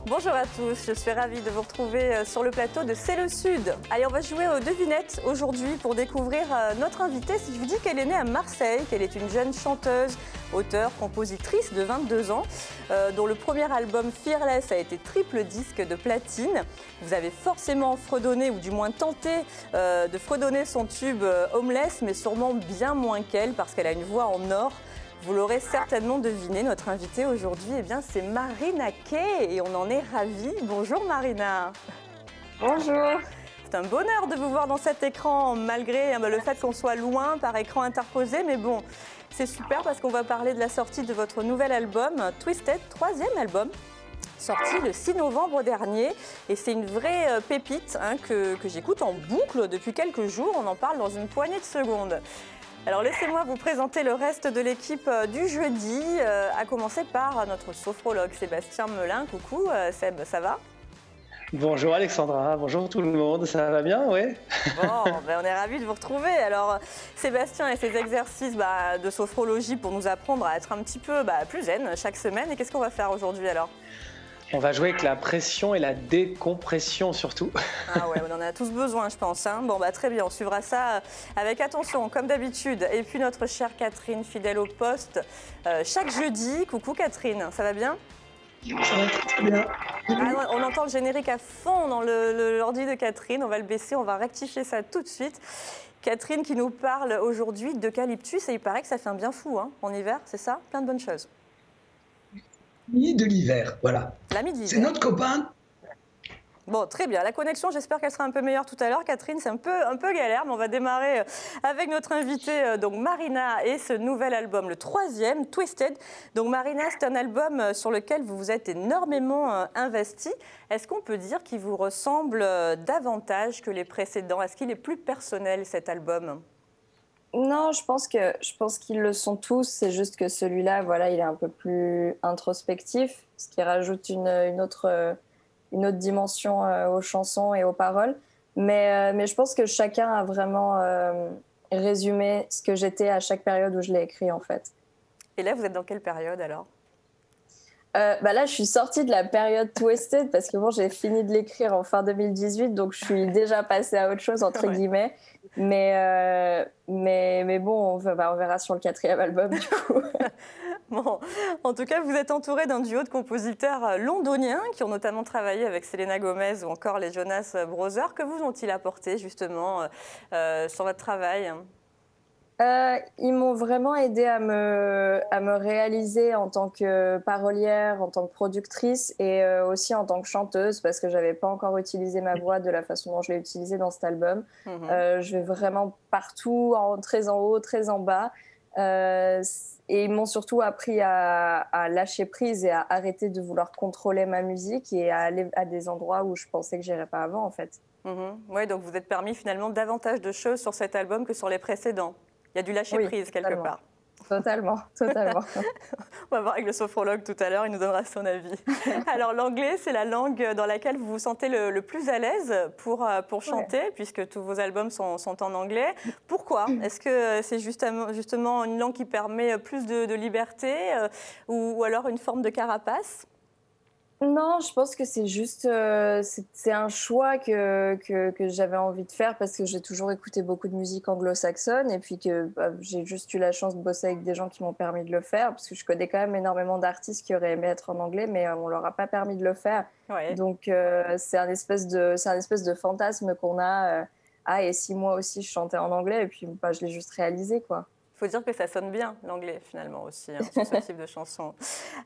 Bonjour à tous, je suis ravie de vous retrouver sur le plateau de C'est le Sud. Allez, on va jouer aux devinettes aujourd'hui pour découvrir notre invitée. Si je vous dis qu'elle est née à Marseille, qu'elle est une jeune chanteuse, auteure, compositrice de 22 ans, dont le premier album Fearless a été triple disque de platine. Vous avez forcément fredonné, ou du moins tenté de fredonner son tube Homeless, mais sûrement bien moins qu'elle, parce qu'elle a une voix en or. Vous l'aurez certainement deviné, notre invitée aujourd'hui, eh bien, c'est Marina Kaye et on en est ravis. Bonjour Marina. Bonjour. C'est un bonheur de vous voir dans cet écran, malgré le fait qu'on soit loin par écran interposé. Mais bon, c'est super parce qu'on va parler de la sortie de votre nouvel album, Twisted, troisième album, sorti le 6 novembre dernier. Et c'est une vraie pépite que j'écoute en boucle depuis quelques jours. On en parle dans une poignée de secondes. Alors laissez-moi vous présenter le reste de l'équipe du jeudi, à commencer par notre sophrologue Sébastien Melin. Coucou Seb, ça va? Bonjour Alexandra, bonjour tout le monde, ça va bien, oui? Bon, on est ravis de vous retrouver. Alors Sébastien et ses exercices de sophrologie pour nous apprendre à être un petit peu plus zen chaque semaine. Et qu'est-ce qu'on va faire aujourd'hui alors? On va jouer avec la pression et la décompression surtout. Ah ouais, on en a tous besoin, je pense. Bon, très bien, on suivra ça avec attention, comme d'habitude. Et puis notre chère Catherine, fidèle au poste, chaque jeudi. Coucou Catherine, ça va bien? Ça va très bien. Ah, on entend le générique à fond dans l'ordi de Catherine. On va le baisser, on va rectifier ça tout de suite. Catherine qui nous parle aujourd'hui d'eucalyptus et il paraît que ça fait un bien fou en hiver, c'est ça? Plein de bonnes choses. De l'hiver, voilà. L'ami d'hiver. C'est notre copain. Bon, très bien. La connexion, j'espère qu'elle sera un peu meilleure tout à l'heure. Catherine, c'est un peu galère, mais on va démarrer avec notre invitée, donc Marina, et ce nouvel album, le troisième, Twisted. Donc Marina, c'est un album sur lequel vous vous êtes énormément investie. Est-ce qu'on peut dire qu'il vous ressemble davantage que les précédents? Est-ce qu'il est plus personnel, cet album? Non, je pense qu'ils le sont tous. C'est juste que celui-là, voilà, il est un peu plus introspectif, ce qui rajoute une autre dimension aux chansons et aux paroles. Mais je pense que chacun a vraiment résumé ce que j'étais à chaque période où je l'ai écrit, en fait. Et là, vous êtes dans quelle période alors? Là, je suis sortie de la période Twisted parce que bon, j'ai fini de l'écrire en fin 2018, donc je suis déjà passée à autre chose, entre guillemets. Mais bon, on verra sur le quatrième album, du coup. Bon, en tout cas, vous êtes entouré d'un duo de compositeurs londoniens qui ont notamment travaillé avec Selena Gomez ou encore les Jonas Brothers. Que vous ont-ils apporté, justement, sur votre travail? Ils m'ont vraiment aidée à me réaliser en tant que parolière, en tant que productrice et aussi en tant que chanteuse parce que je n'avais pas encore utilisé ma voix de la façon dont je l'ai utilisée dans cet album. Je vais vraiment partout, très en haut, très en bas. Et ils m'ont surtout appris à lâcher prise et à arrêter de vouloir contrôler ma musique et à aller à des endroits où je pensais que j'irais pas avant, en fait. Oui, donc vous êtes permis finalement davantage de choses sur cet album que sur les précédents. Il y a du lâcher-prise quelque part. Totalement. On va voir avec le sophrologue tout à l'heure, il nous donnera son avis. Alors l'anglais, c'est la langue dans laquelle vous vous sentez le plus à l'aise pour chanter, puisque tous vos albums sont en anglais. Pourquoi? Est-ce que c'est justement une langue qui permet plus de liberté ou alors une forme de carapace? Non, je pense que c'est juste c'est un choix que j'avais envie de faire parce que j'ai toujours écouté beaucoup de musique anglo-saxonne et puis que j'ai juste eu la chance de bosser avec des gens qui m'ont permis de le faire parce que je connais quand même énormément d'artistes qui auraient aimé être en anglais mais on leur a pas permis de le faire. Ouais. Donc c'est un espèce de fantasme qu'on a. Et si moi aussi je chantais en anglais et puis je l'ai juste réalisé, quoi. Il faut dire que ça sonne bien, l'anglais, finalement, aussi, sur ce type de chanson.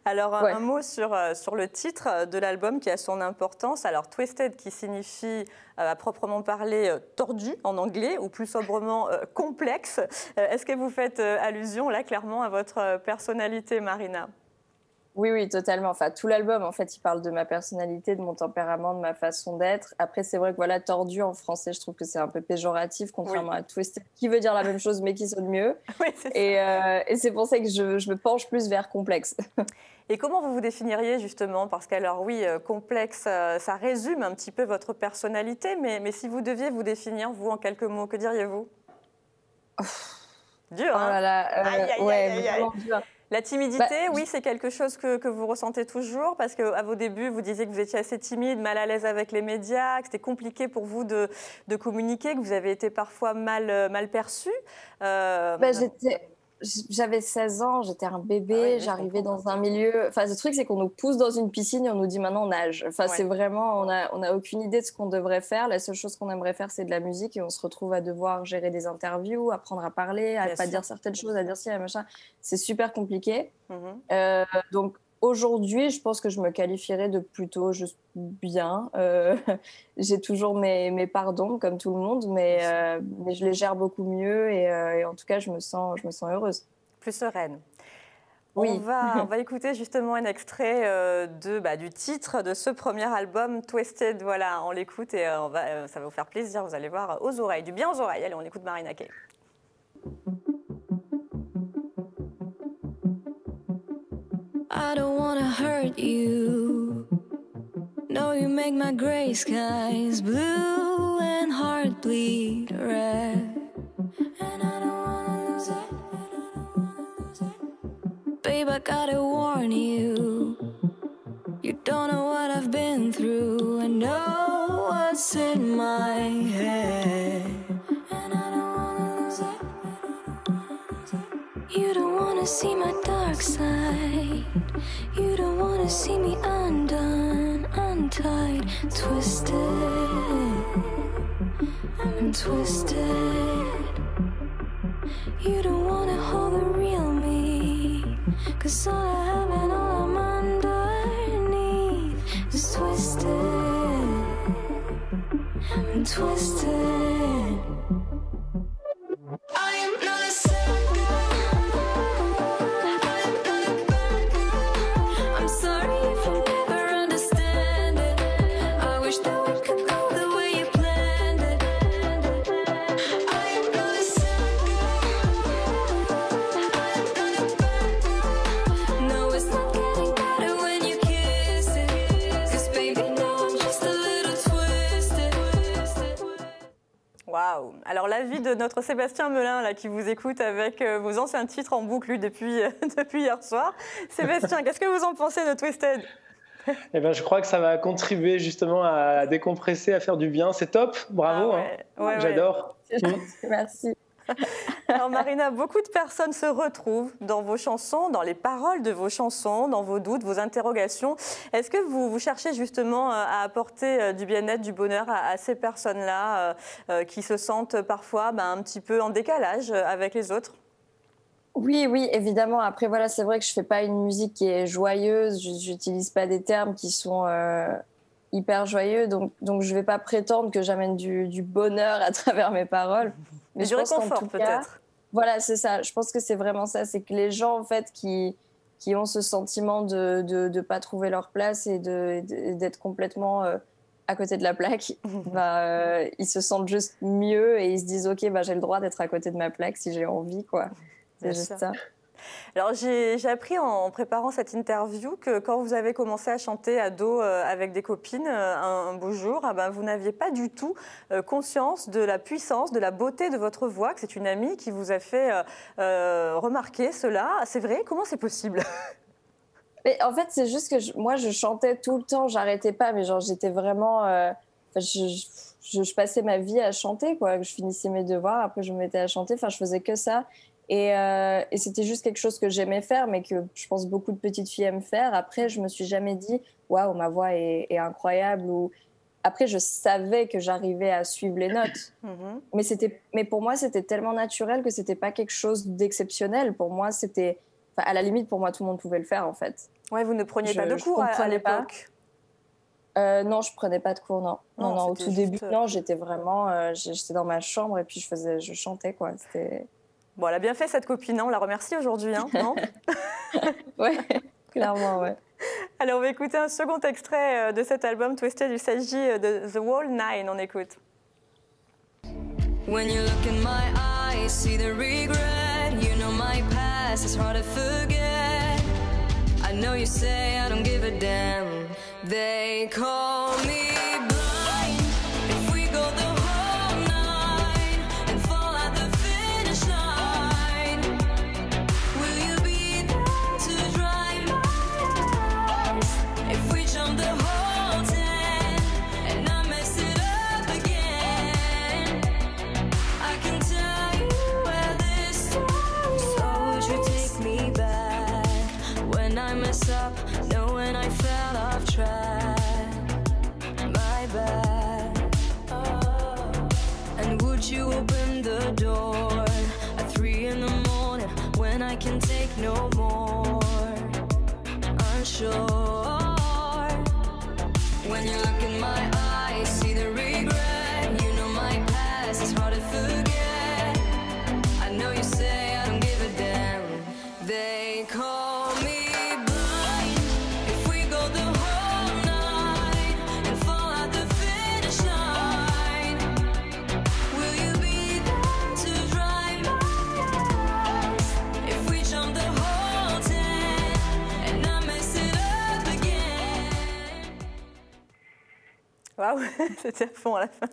Alors, un mot sur le titre de l'album qui a son importance. Alors, Twisted, qui signifie, à proprement parler, tordu en anglais, ou plus sobrement complexe. Est-ce que vous faites allusion, là, clairement, à votre personnalité, Marina? Oui, oui, totalement. Enfin, tout l'album, en fait, il parle de ma personnalité, de mon tempérament, de ma façon d'être. Après, c'est vrai que voilà, tordu en français, je trouve que c'est un peu péjoratif, contrairement à twisted, qui veut dire la même chose, mais qui sonne mieux. Oui, c'est ça. Et c'est pour ça que je me penche plus vers complexe. Et comment vous vous définiriez justement? Parce qu'alors oui, complexe, ça résume un petit peu votre personnalité, mais si vous deviez vous définir, vous, en quelques mots, que diriez-vous? Dur, Oh hein? là là, Aïe, aïe, ouais, aïe, aïe, aïe. vraiment dur. La timidité, oui, c'est quelque chose que vous ressentez toujours, parce qu'à vos débuts, vous disiez que vous étiez assez timide, mal à l'aise avec les médias, que c'était compliqué pour vous de communiquer, que vous avez été parfois mal perçu. J'avais 16 ans, j'étais un bébé, Ah oui, j'arrivais dans un milieu... Enfin, le truc, c'est qu'on nous pousse dans une piscine et on nous dit maintenant nage. Enfin, c'est vraiment... On a aucune idée de ce qu'on devrait faire. La seule chose qu'on aimerait faire, c'est de la musique et on se retrouve à devoir gérer des interviews, apprendre à parler, à pas dire certaines choses, à dire ci, à machin. C'est super compliqué. Donc, aujourd'hui, je pense que je me qualifierais de plutôt juste bien. J'ai toujours mes pardons, comme tout le monde, mais je les gère beaucoup mieux et en tout cas, je me sens heureuse. Plus sereine. Oui. On va écouter justement un extrait du titre de ce premier album, Twisted. Voilà, on l'écoute et ça va vous faire plaisir, vous allez voir, aux oreilles, du bien aux oreilles. Allez, on écoute Marina Kaye. I don't wanna hurt you. No, you make my gray skies blue and heart bleed red. And I don't wanna lose it. Babe, I gotta warn you. You don't know what I've been through and know what's in my head. And I don't wanna lose it. You don't wanna see my dark side. You don't wanna see me undone, untied, twisted. I'm twisted. You don't wanna hold the real me, 'cause all I have and all I'm underneath is twisted. I'm twisted. I am not a Alors l'avis de notre Sébastien Melin là, qui vous écoute avec vos anciens titres en boucle lui, depuis hier soir. Sébastien, qu'est-ce que vous en pensez de Twisted? Eh ben, je crois que ça va contribuer justement à décompresser, à faire du bien. C'est top, bravo, j'adore. Merci. Alors Marina, beaucoup de personnes se retrouvent dans vos chansons, dans les paroles de vos chansons, dans vos doutes, vos interrogations. Est-ce que vous cherchez justement à apporter du bien-être, du bonheur à ces personnes-là qui se sentent parfois un petit peu en décalage avec les autres? Oui, oui, évidemment. Après, voilà, c'est vrai que je fais pas une musique qui est joyeuse. J'utilise pas des termes qui sont hyper joyeux. Donc je vais pas prétendre que j'amène du bonheur à travers mes paroles. Mais du réconfort, peut-être. Voilà, c'est ça. Je pense que c'est vraiment ça. C'est que les gens, en fait, qui ont ce sentiment de pas trouver leur place et d'être complètement à côté de la plaque, ils se sentent juste mieux et ils se disent « Ok, j'ai le droit d'être à côté de ma plaque si j'ai envie, quoi. » C'est juste ça. Alors, j'ai appris en préparant cette interview que quand vous avez commencé à chanter ado avec des copines un beau jour, vous n'aviez pas du tout conscience de la puissance, de la beauté de votre voix, que c'est une amie qui vous a fait remarquer cela. C'est vrai? Comment c'est possible? Mais en fait, c'est juste que moi, je chantais tout le temps, j'arrêtais pas, mais genre, j'étais vraiment... je passais ma vie à chanter, quoi. Je finissais mes devoirs, après je me mettais à chanter, je faisais que ça. Et c'était juste quelque chose que j'aimais faire, mais que je pense beaucoup de petites filles aiment faire. Après, je me suis jamais dit « Waouh, ma voix est incroyable ». Après, je savais que j'arrivais à suivre les notes. Mais pour moi, c'était tellement naturel que c'était pas quelque chose d'exceptionnel. Pour moi, c'était... à la limite, pour moi, tout le monde pouvait le faire, en fait. Ouais, vous ne preniez pas de cours à l'époque? Non, je prenais pas de cours, non. Non, au tout début, non, j'étais vraiment... j'étais dans ma chambre et puis je chantais, quoi. C'était... Bon, elle a bien fait, cette copine, on la remercie aujourd'hui, hein, non? Ouais. Clairement, ouais. Alors, on va écouter un second extrait de cet album Twisted. Il s'agit de The Wall 9. On écoute. When you look in my eyes, see the regret. You know my past is hard to forget. I know you say I don't give a damn. They call me blind. If we go the whole night and fall at the finish line, will you be there to dry my eyes? If we jump the whole 10 and I mess it up again, I can tell you where this starts. So would you take me back when I mess up, knowing I fell off track? My bad. And would you open the door at 3 in the morning when I can take no more? Unsure. When you look in my eyes, see the regret. You know my past is hard to forget. I know you say I don't give a damn. They call me blind. If we go the whole night and fall at the finish line, will you be there to dry my eyes? If we jump the whole 10 and I mess it up again. Waouh, c'était à fond à la fin.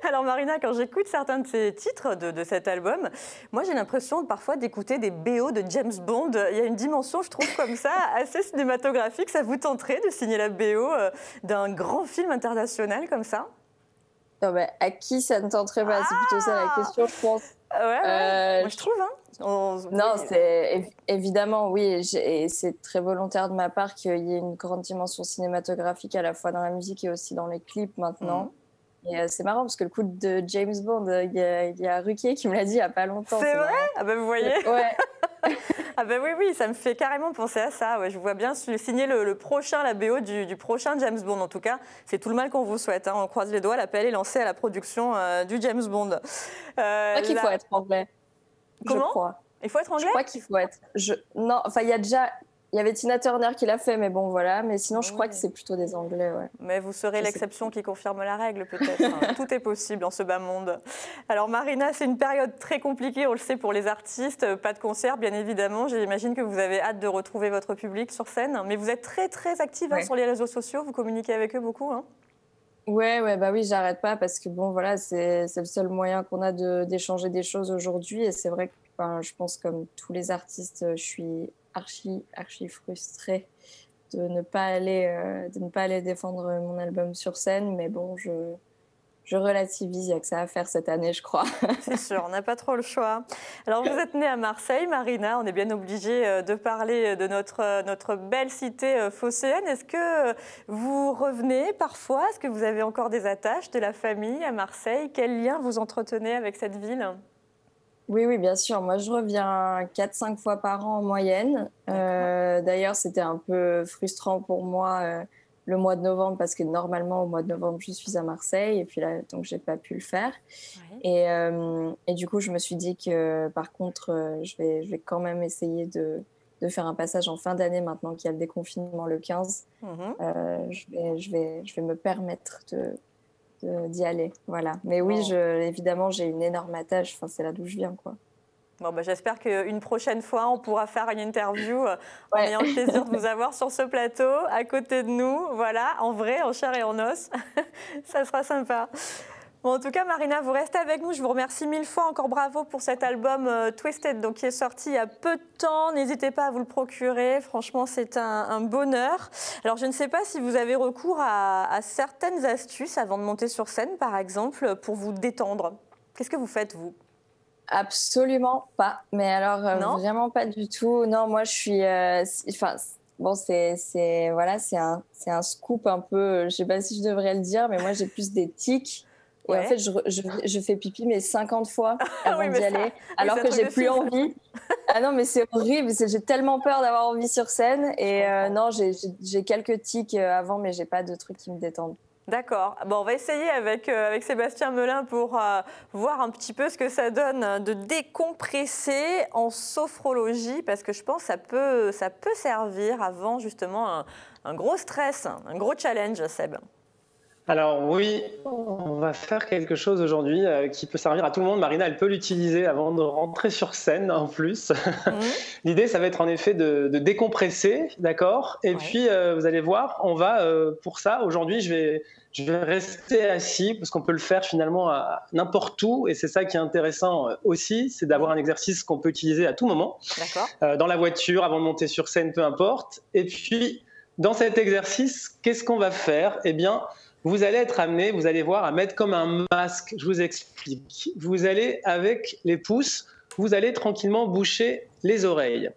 Alors Marina, quand j'écoute certains de ces titres de cet album, moi j'ai l'impression parfois d'écouter des BO de James Bond. Il y a une dimension, je trouve, comme ça, assez cinématographique. Ça vous tenterait de signer la BO d'un grand film international comme ça? Non, mais à qui ça ne tenterait pas? C'est plutôt ça la question, je pense. Ouais, moi je trouve. Hein. Non, c'est évidemment, oui, et c'est très volontaire de ma part qu'il y ait une grande dimension cinématographique à la fois dans la musique et aussi dans les clips maintenant. Et c'est marrant parce que le coup de James Bond, il y a Ruquier qui me l'a dit il n'y a pas longtemps. C'est vrai? Ah ben vous voyez. Ouais. Ah ben oui, ça me fait carrément penser à ça. Ouais, je vois bien signer le prochain, la BO du prochain James Bond. En tout cas, c'est tout le mal qu'on vous souhaite. Hein. On croise les doigts, l'appel est lancé à la production du James Bond. Je crois qu'il faut être anglais. Comment? Je crois. Il faut être anglais? Je crois qu'il faut être... Non, enfin, il y avait Tina Turner qui l'a fait, mais bon, voilà. Mais sinon, je crois que c'est plutôt des Anglais, ouais. Mais vous serez l'exception qui confirme la règle, peut-être. Tout est possible en ce bas monde. Alors, Marina, c'est une période très compliquée, on le sait, pour les artistes. Pas de concert, bien évidemment. J'imagine que vous avez hâte de retrouver votre public sur scène. Mais vous êtes très, très active sur les réseaux sociaux. Vous communiquez avec eux beaucoup, hein? Ouais, bah oui, j'arrête pas parce que bon, voilà, c'est le seul moyen qu'on a d'échanger des choses aujourd'hui. Et c'est vrai que je pense, comme tous les artistes, je suis archi frustrée de ne pas aller défendre mon album sur scène. Mais bon, je relativise, il n'y a que ça à faire cette année, je crois. C'est sûr, on n'a pas trop le choix. Alors, vous êtes née à Marseille, Marina. On est bien obligé de parler de notre belle cité phocéenne. Est-ce que vous revenez parfois? Est-ce que vous avez encore des attaches, de la famille à Marseille? Quel lien vous entretenez avec cette ville? Oui, bien sûr. Moi, je reviens 4-5 fois par an en moyenne. D'ailleurs, c'était un peu frustrant pour moi le mois de novembre parce que normalement, au mois de novembre, je suis à Marseille et puis là, donc, j'ai pas pu le faire. Ouais. Et du coup, je me suis dit que par contre, je vais quand même essayer de faire un passage en fin d'année maintenant qu'il y a le déconfinement le 15. Je vais me permettre d'y aller, voilà. Mais oui, évidemment, j'ai une énorme attache. Enfin, c'est là d'où je viens, quoi. Bon, j'espère qu'une prochaine fois, on pourra faire une interview en ayant le plaisir de vous avoir sur ce plateau, à côté de nous, voilà, en vrai, en chair et en os. Ça sera sympa. Bon, en tout cas, Marina, vous restez avec nous. Je vous remercie 1000 fois. Encore bravo pour cet album Twisted, donc, qui est sorti il y a peu de temps. N'hésitez pas à vous le procurer. Franchement, c'est un bonheur. Alors, je ne sais pas si vous avez recours à certaines astuces avant de monter sur scène, par exemple, pour vous détendre. Qu'est-ce que vous faites, vous? Absolument pas. Mais alors, vraiment pas du tout. Non, moi, je suis... bon, c'est un scoop un peu... Je sais pas si je devrais le dire, mais moi, j'ai plus des tics. Et en fait, je fais pipi 50 fois avant d'y aller, alors que j'ai plus envie. Ah non, mais c'est horrible. J'ai tellement peur d'avoir envie sur scène. Et non, j'ai quelques tics avant, mais j'ai pas de trucs qui me détendent. D'accord. Bon, on va essayer avec Sébastien Melin pour voir un petit peu ce que ça donne de décompresser en sophrologie, parce que je pense que ça peut servir avant justement un gros stress, un gros challenge, Seb. Alors oui, on va faire quelque chose aujourd'hui qui peut servir à tout le monde. Marina, elle peut l'utiliser avant de rentrer sur scène en plus. L'idée, ça va être en effet de décompresser, d'accord ? Et puis, vous allez voir, on va, pour ça, aujourd'hui, je vais rester assis parce qu'on peut le faire finalement à n'importe où. Et c'est ça qui est intéressant aussi, c'est d'avoir un exercice qu'on peut utiliser à tout moment. D'accord. Dans la voiture, avant de monter sur scène, peu importe. Et puis, dans cet exercice, qu'est-ce qu'on va faire ? Eh bien, vous allez être amené, vous allez voir, à mettre comme un masque. Je vous explique. Vous allez, avec les pouces, vous allez tranquillement boucher les oreilles.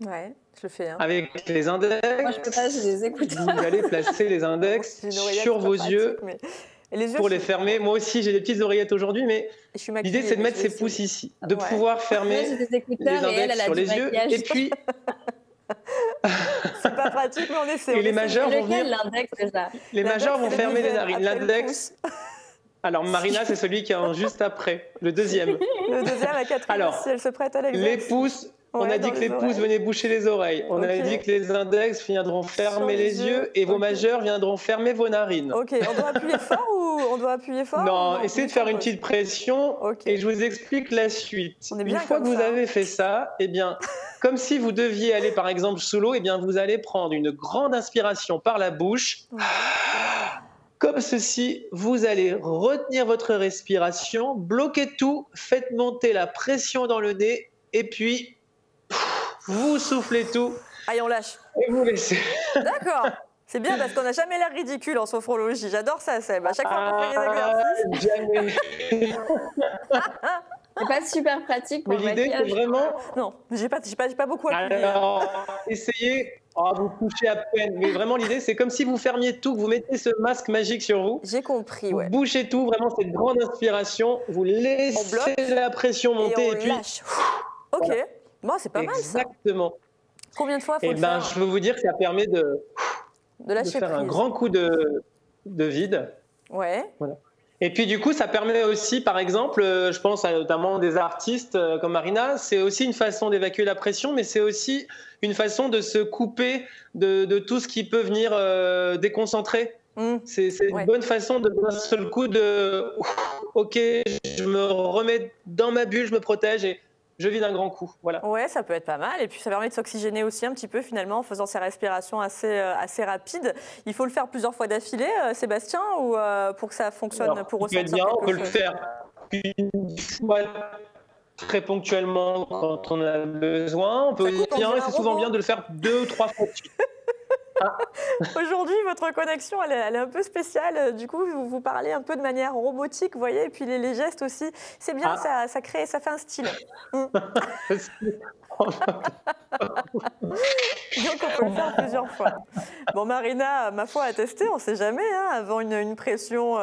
Ouais, je le fais. Hein. Avec les index, moi, je peux pas, je les écoute. vous allez placer les index sur vos yeux pour les fermer. Moi aussi, j'ai des petites oreillettes aujourd'hui, mais l'idée, c'est de mettre ses pouces ici, de pouvoir fermer les index sur les yeux. Et puis... C'est pas pratique, mais on essaie. Et les majeurs vont venir. L'index, déjà. Les majeurs vont fermer les narines. L'index. Alors Marina, c'est celui qui est juste après, le deuxième. Le deuxième à Catherine. Alors, si elle se prête à l'exercice. Les pouces. On a dit que les pouces venaient boucher les oreilles. On a dit que les index viendront fermer les yeux et vos majeurs viendront fermer vos narines. Ok, on doit appuyer fort ou on doit appuyer fort? Non, essayez de faire une petite pression et je vous explique la suite. Une fois que vous avez fait ça, eh bien, comme si vous deviez aller par exemple sous l'eau, eh bien, vous allez prendre une grande inspiration par la bouche. Comme ceci, vous allez retenir votre respiration, bloquez tout, faites monter la pression dans le nez et puis... vous soufflez tout. Allez, on lâche. Et vous laissez. D'accord. C'est bien parce qu'on n'a jamais l'air ridicule en sophrologie. J'adore ça, Seb. À chaque fois qu'on fait des exercices. Jamais. C'est pas super pratique pour mais l'idée, c'est vraiment... Non, j'ai pas beaucoup appuyé. Alors, essayez... Oh, vous touchez à peine. Mais vraiment, l'idée, c'est comme si vous fermiez tout, que vous mettez ce masque magique sur vous. J'ai compris, ouais. Vous bouchez tout, vraiment, cette grande inspiration. Vous laissez la pression monter. Et puis... lâche. Ok. Voilà. Bon, c'est pas mal, ça. Exactement. Combien de fois faut le faire? Je peux vous dire que ça permet de faire un grand coup de vide. Ouais. Voilà. Et puis, du coup, ça permet aussi, par exemple, je pense à notamment des artistes comme Marina, c'est aussi une façon d'évacuer la pression, mais c'est aussi une façon de se couper de tout ce qui peut venir déconcentrer. C'est une bonne façon de d'un seul coup de « Ok, je me remets dans ma bulle, je me protège et je vis d'un grand coup. » Voilà. Ouais, ça peut être pas mal. Et puis, ça permet de s'oxygéner aussi un petit peu, finalement, en faisant ces respirations assez rapides. Il faut le faire plusieurs fois d'affilée, Sébastien, ou pour que ça fonctionne? Alors, pour ressentir bien, on peut le faire une fois très ponctuellement quand on a besoin. On peut bien, et c'est souvent bien de le faire 2 ou 3 fois de suite. Aujourd'hui, votre connexion, elle est un peu spéciale. Du coup, vous parlez un peu de manière robotique, vous voyez, et puis les gestes aussi. C'est bien, ça fait un style. Donc, on peut le faire plusieurs fois. Bon, Marina, ma foi, à tester, on ne sait jamais. Hein, avant une pression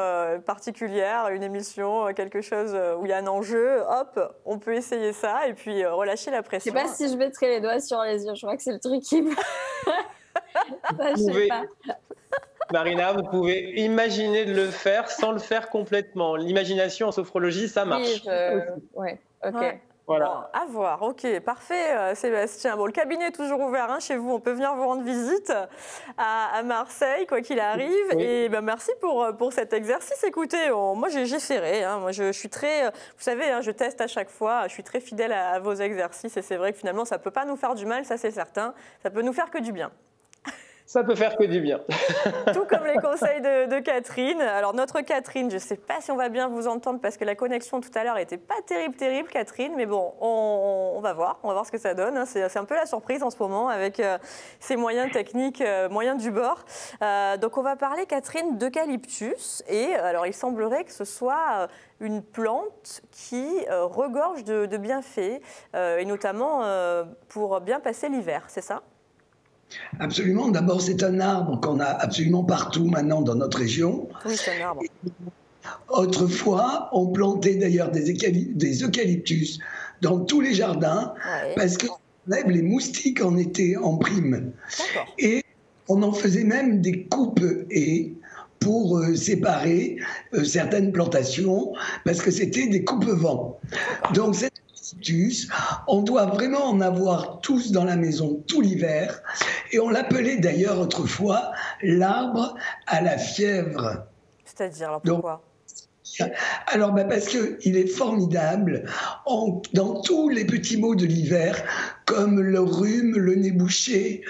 particulière, une émission, quelque chose où il y a un enjeu, hop, on peut essayer ça et puis relâcher la pression. Je ne sais pas si je mettrai les doigts sur les yeux. Je crois que c'est le truc qui... Marina, vous pouvez imaginer de le faire sans le faire complètement. L'imagination en sophrologie, ça marche. Ouais, ok. Ouais. Voilà. Bon, à voir, ok, parfait, Sébastien. Bon, le cabinet est toujours ouvert hein, chez vous, on peut venir vous rendre visite à Marseille, quoi qu'il arrive. Oui. Et ben, merci pour cet exercice. Écoutez, moi j'essaierai, hein. Moi je suis très, vous savez, hein, je teste à chaque fois, je suis très fidèle à vos exercices et c'est vrai que finalement ça ne peut pas nous faire du mal, ça c'est certain, ça peut nous faire que du bien. Ça peut faire que du bien. Tout comme les conseils de Catherine. Alors, notre Catherine, je ne sais pas si on va bien vous entendre parce que la connexion tout à l'heure n'était pas terrible, Catherine. Mais bon, on va voir. On va voir ce que ça donne. Hein. C'est un peu la surprise en ce moment avec ces moyens techniques, moyens du bord. Donc, on va parler, Catherine, d'eucalyptus. Et alors, il semblerait que ce soit une plante qui regorge de bienfaits, et notamment pour bien passer l'hiver. C'est ça ? Absolument. D'abord, c'est un arbre qu'on a absolument partout maintenant dans notre région. Oui, c'est un arbre. Autrefois, on plantait d'ailleurs des eucalyptus dans tous les jardins parce que les moustiques en étaient en prime. Et on en faisait même des coupes haies pour séparer certaines plantations parce que c'était des coupe-vents. Donc cet eucalyptus, on doit vraiment en avoir tous dans la maison tout l'hiver et on l'appelait d'ailleurs autrefois l'arbre à la fièvre. C'est-à-dire, alors pourquoi ? Alors, parce qu'il est formidable dans tous les petits maux de l'hiver, comme le rhume, le nez bouché,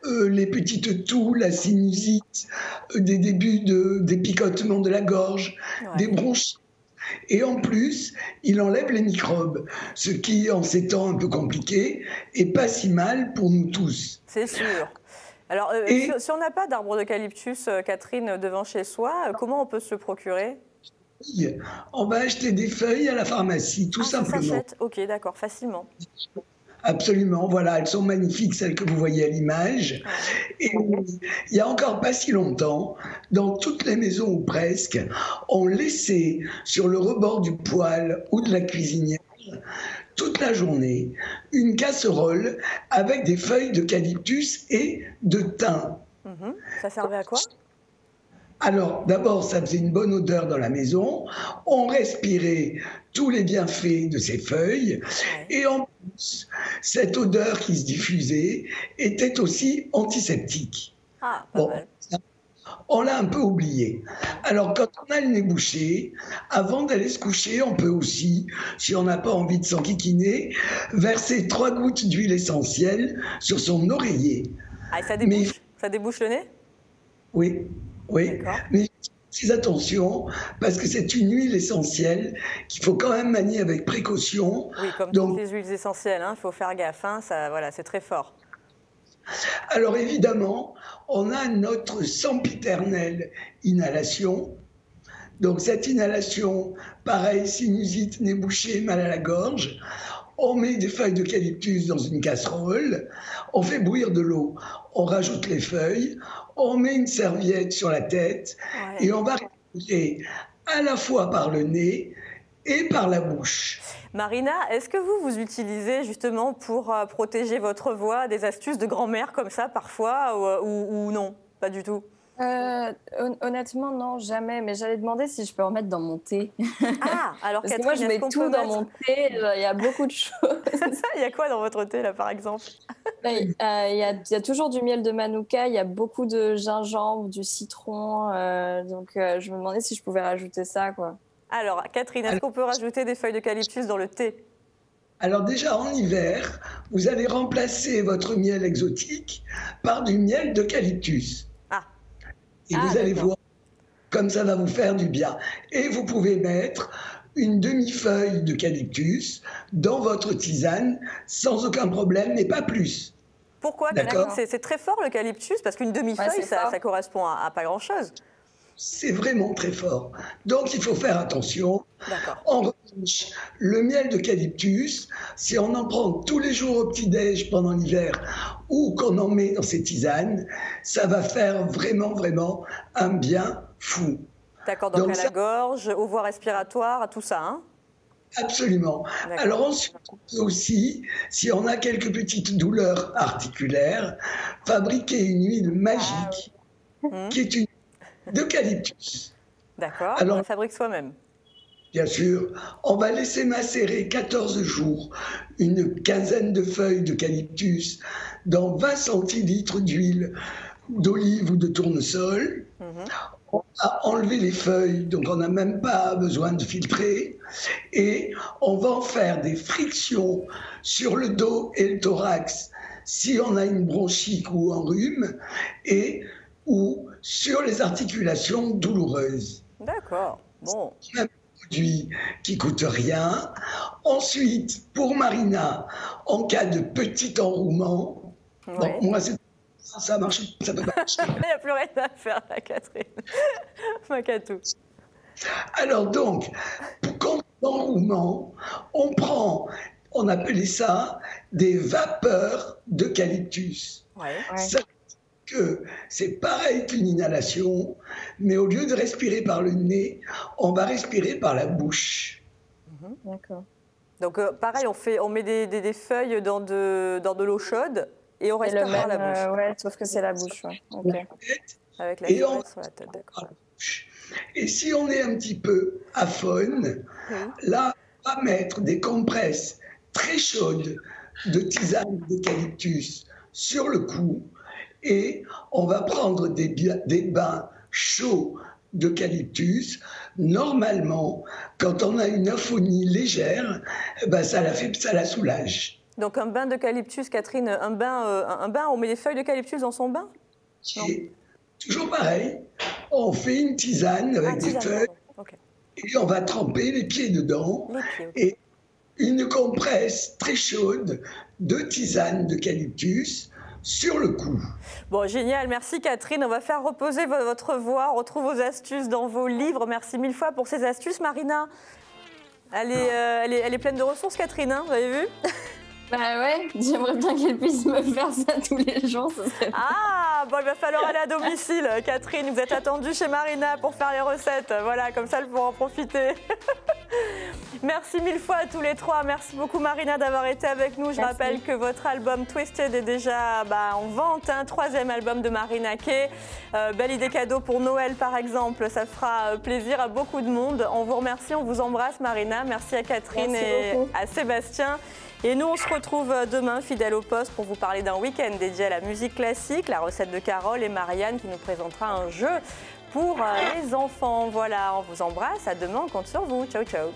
les petites toux, la sinusite, des débuts des picotements de la gorge, des bronchites. Et en plus, il enlève les microbes, ce qui, en ces temps un peu compliqués, est pas si mal pour nous tous. C'est sûr. Alors, si on n'a pas d'arbre d'eucalyptus, Catherine, devant chez soi, comment on peut se le procurer ? On va acheter des feuilles à la pharmacie, tout simplement. Ça s'achète ? Ok, d'accord, facilement. Absolument, voilà, elles sont magnifiques, celles que vous voyez à l'image. Et il n'y a encore pas si longtemps, dans toutes les maisons ou presque, on laissait sur le rebord du poêle ou de la cuisinière, toute la journée, une casserole avec des feuilles d'eucalyptus et de thym. Ça servait à quoi ? Alors, d'abord, ça faisait une bonne odeur dans la maison. On respirait tous les bienfaits de ces feuilles. Et en plus, cette odeur qui se diffusait était aussi antiseptique. Ah, pas mal. On l'a un peu oublié. Alors, quand on a le nez bouché, avant d'aller se coucher, on peut aussi, si on n'a pas envie de s'enquiquiner, verser 3 gouttes d'huile essentielle sur son oreiller. Ah, et ça débouche, ça débouche le nez ? Oui. Oui, mais faites attention, parce que c'est une huile essentielle qu'il faut quand même manier avec précaution. Oui, comme toutes les huiles essentielles, il faut faire gaffe, voilà, c'est très fort. Alors évidemment, on a notre sempiternelle inhalation. Donc cette inhalation, pareil, sinusite, nez bouché, mal à la gorge. On met des feuilles d'eucalyptus dans une casserole, on fait bouillir de l'eau, on rajoute les feuilles, on met une serviette sur la tête et on va respirer à la fois par le nez et par la bouche. Marina, est-ce que vous utilisez justement pour protéger votre voix des astuces de grand-mère comme ça parfois ou non ? Pas du tout. Honnêtement, non, jamais. Mais j'allais demander si je peux en mettre dans mon thé. Ah, alors parce que moi, je mets tout dans mon thé. Il y a beaucoup de choses. Il y a quoi dans votre thé, là, par exemple ? Il y a toujours du miel de manuka, il y a beaucoup de gingembre, du citron. Donc, je me demandais si je pouvais rajouter ça, quoi. Alors, Catherine, est-ce qu'on peut rajouter des feuilles d'eucalyptus dans le thé ? Alors déjà, en hiver, vous allez remplacer votre miel exotique par du miel d'eucalyptus. Et vous allez voir, comme ça va vous faire du bien. Et vous pouvez mettre une demi-feuille d'eucalyptus dans votre tisane sans aucun problème, mais pas plus. Pourquoi ? C'est très fort l'eucalyptus, parce qu'une demi-feuille, ça correspond à pas grand-chose. C'est vraiment très fort. Donc il faut faire attention. En revanche, le miel d'eucalyptus, si on en prend tous les jours au petit-déj pendant l'hiver ou qu'on en met dans ses tisanes, ça va faire vraiment un bien fou. D'accord, donc à la gorge, aux voies respiratoires, à tout ça, Absolument. Alors ensuite, aussi, si on a quelques petites douleurs articulaires, fabriquer une huile magique qui est une d'eucalyptus. D'accord, on la fabrique soi-même. Bien sûr, on va laisser macérer 14 jours une quinzaine de feuilles d'eucalyptus dans 20 centilitres d'huile d'olive ou de tournesol. On va enlever les feuilles, donc on n'a même pas besoin de filtrer. Et on va en faire des frictions sur le dos et le thorax si on a une bronchite ou un rhume, ou sur les articulations douloureuses. D'accord, bon. Un produit qui coûte rien. Ensuite, pour Marina, en cas de petit enrouement, donc moi ça marche, ça peut pas marcher. Il n'y a plus rien à faire là, Catherine. Macatou. Alors donc, quand l'enrouement, on appelait ça des vapeurs d'eucalyptus. Ça que c'est pareil qu'une inhalation, mais au lieu de respirer par le nez, on va respirer par la bouche. D'accord. Donc pareil, on met des feuilles dans de l'eau chaude et on respire par la bouche. Sauf que c'est la bouche. Okay. Avec la cigarette sur la tête, d'accord. Et si on est un petit peu aphone, là, on va mettre des compresses très chaudes de tisane d'eucalyptus sur le cou et on va prendre des bains chauds d'eucalyptus. Normalement, quand on a une aphonie légère, ben ça la soulage. Donc un bain d'eucalyptus, Catherine, un bain, on met des feuilles d'eucalyptus dans son bain? Et toujours pareil, on fait une tisane avec des feuilles et on va tremper les pieds dedans et une compresse très chaude de tisane d'eucalyptus sur le cou. Bon, génial. Merci Catherine. On va faire reposer votre voix. On retrouve vos astuces dans vos livres. Merci mille fois pour ces astuces. Marina, elle est pleine de ressources, Catherine, hein, vous avez vu? Bah ouais, j'aimerais bien qu'elle puisse me faire ça tous les jours. Ah, bon, il va falloir aller à domicile. Catherine, vous êtes attendue chez Marina pour faire les recettes. Voilà, comme ça, elle pourra en profiter. Merci mille fois à tous les trois. Merci beaucoup Marina d'avoir été avec nous. Je rappelle que votre album Twisted est déjà en vente. Troisième album de Marina Kaye. Belle idée cadeau pour Noël par exemple. Ça fera plaisir à beaucoup de monde. On vous remercie, on vous embrasse Marina. Merci à Catherine et à Sébastien. Et nous, on se retrouve demain, fidèle au poste, pour vous parler d'un week-end dédié à la musique classique, la recette de Carole et Marianne qui nous présentera un jeu pour les enfants. Voilà, on vous embrasse. À demain, on compte sur vous. Ciao, ciao.